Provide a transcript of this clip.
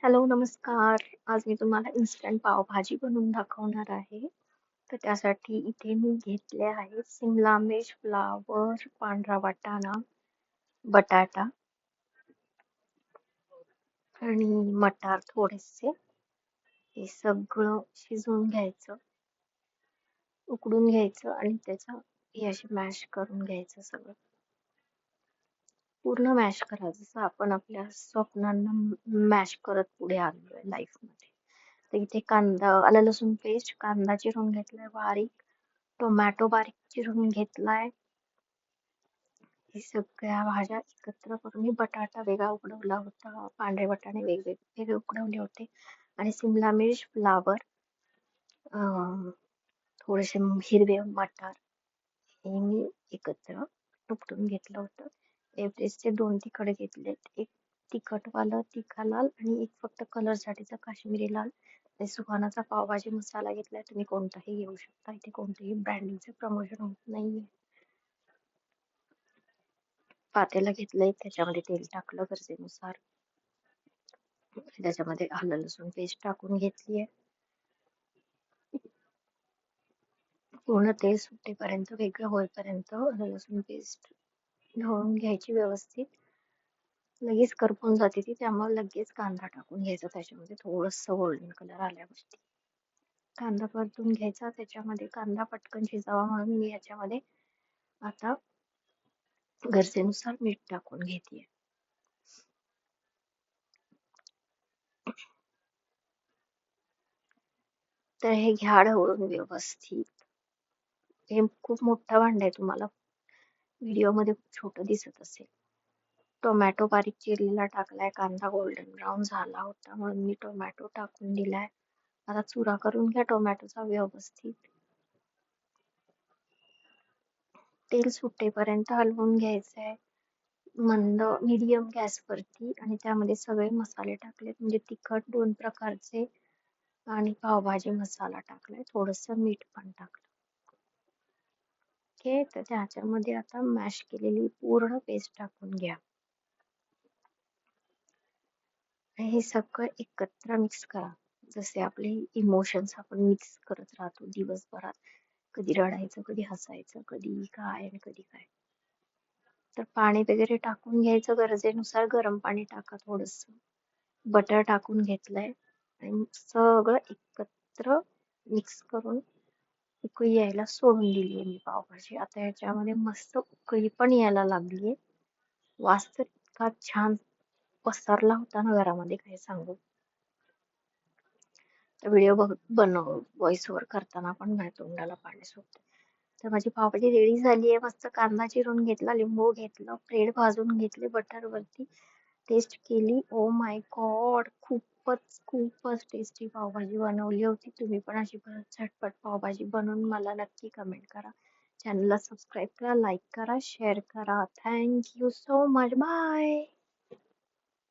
Hello, नमस्कार. आज मी तुम्हाला इन्स्टंट पावभाजी बनवून दाखवणार आहे. तर त्यासाठी इथे मी घेतले आहेत सिमला मिर्च, फ्लॉवर, पांढरा वाटाणा, बटाटा आणि मटार थोडेसे. हे सगळं शिजवून घ्यायचं, उकडून घ्यायचं आणि त्याचं हे असे मॅश करून घ्यायचं सगळं. पूर्ण मॅश करा जसं आपण आपल्या स्वप्नांना मॅश करत पुढे आलोय लाईफमध्ये. तर इथे कांदा, आलं लसूण पेस्ट, कांदा चिरून घेतलाय बारीक, टोमॅटो बारीक चिरून घेतलाय. हे सगळ्या भाज्या एकत्र करून मी बटाटा वेगळा उकडवला होता, पांढरे वाटाणे वेगळे उकडवले होते आणि सिमला मिर्च, फ्लावर, थोडेसे हिरवे मटार हे मी एकत्र उपटून घेतलं होतं. एव्हरेस्टचे 2 तिखट घेतलेत. एक तिखटवालं तिखा लाल आणि एक फक्त कलरसाठीचा काश्मीरी लाल. आणि सुहानाचा पावभाजी मसाला घेतलाय. तुम्ही कोणताही घेऊ शकता. इथे कोणतेही ब्रँडिंगचं प्रमोशन होत नाहीये. पातेलं घेतलंय, त्याच्यामध्ये तेल टाकलं गरजेनुसार. त्याच्यामध्ये आलं लसूण पेस्ट टाकून घेतलीये. पूर्ण तेल सुटेपर्यंत, वेगळं होईपर्यंत आलं लसूण पेस्ट ढवळून घ्यायची व्यवस्थित. लगेच करपून जाते ती, त्यामुळे लगेच कांदा टाकून घ्यायचा त्याच्यामध्ये थोडंसं गोल्डन कलर आल्यावरती. कांदा परतून घ्यायचा, त्याच्यामध्ये कांदा पटकन शिजावा म्हणून मी याच्यामध्ये आता गरजेनुसार मीठ टाकून घेते. तर हे घ्या ढवळून व्यवस्थित. हे खूप मोठं भांड आहे, तुम्हाला व्हिडिओमध्ये खूप छोटं दिसत असेल. टोमॅटो बारीक चिरलेला टाकलाय, कांदा गोल्डन ब्राऊन झाला होता म्हणून मी टोमॅटो टाकून दिलाय. आता चुरा करून घ्या टोमॅटोचा व्यवस्थित. तेल सुटेपर्यंत हलवून घ्यायचंय मंद मीडियम गॅसवरती आणि त्यामध्ये सगळे मसाले टाकलेत, म्हणजे तिखट 2 प्रकारचे आणि पावभाजी मसाला टाकलाय, थोडंसं मीठ पण टाकलं. ओके, तर त्याच्यामध्ये आता मॅश केलेली पूर्ण पेस्ट टाकून घ्या. हे सगळं एकत्र मिक्स करा. जसे आपले इमोशन्स आपण मिक्स करत राहतो दिवसभरात. कधी रडायचं, कधी हसायचं, कधी काय आणि कधी काय. तर पाणी वगैरे टाकून घ्यायचं, गरजेनुसार गरम पाणी टाका थोडंसं. बटर टाकून घेतलंय आणि सगळं एकत्र मिक्स करून उकळी यायला सोडून दिलीये मी पावभाजी. आता याच्यामध्ये मस्त उकळी पण यायला लागलीये. वास तर इतका छान पसरला होता ना घरामध्ये, काय सांगू. तर व्हिडिओ बनव व्हॉइस ओव्हर करताना पण माझ्या तोंडाला पाणी सुटतं. तर माझी पावभाजी रेडी झाली आहे. मस्त कांदा चिरून घेतला, लिंबू घेतलं, ब्रेड भाजून घेतले बटरवरती, टेस्ट केली. ओ माय गॉड, खूपच टेस्टी पावभाजी बनवली होती. तुम्ही पण अशी झटपट पावभाजी बनवून मला नक्की कमेंट करा. चॅनलला सबस्क्राईब करा, लाईक करा, शेअर करा. Thank you so much. Bye.